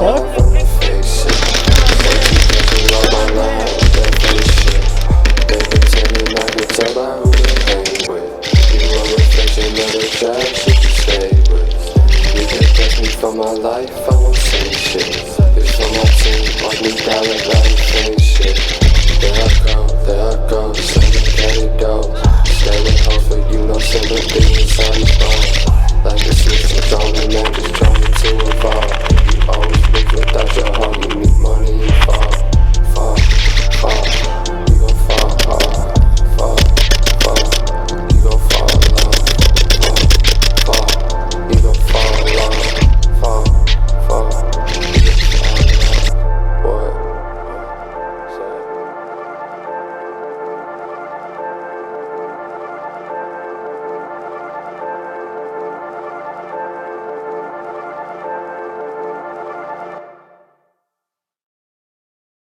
fuck? For my life, I won't say shit. If on my team, mark me down like I ain't shit. There I go, so you carry dope. Standing hard for you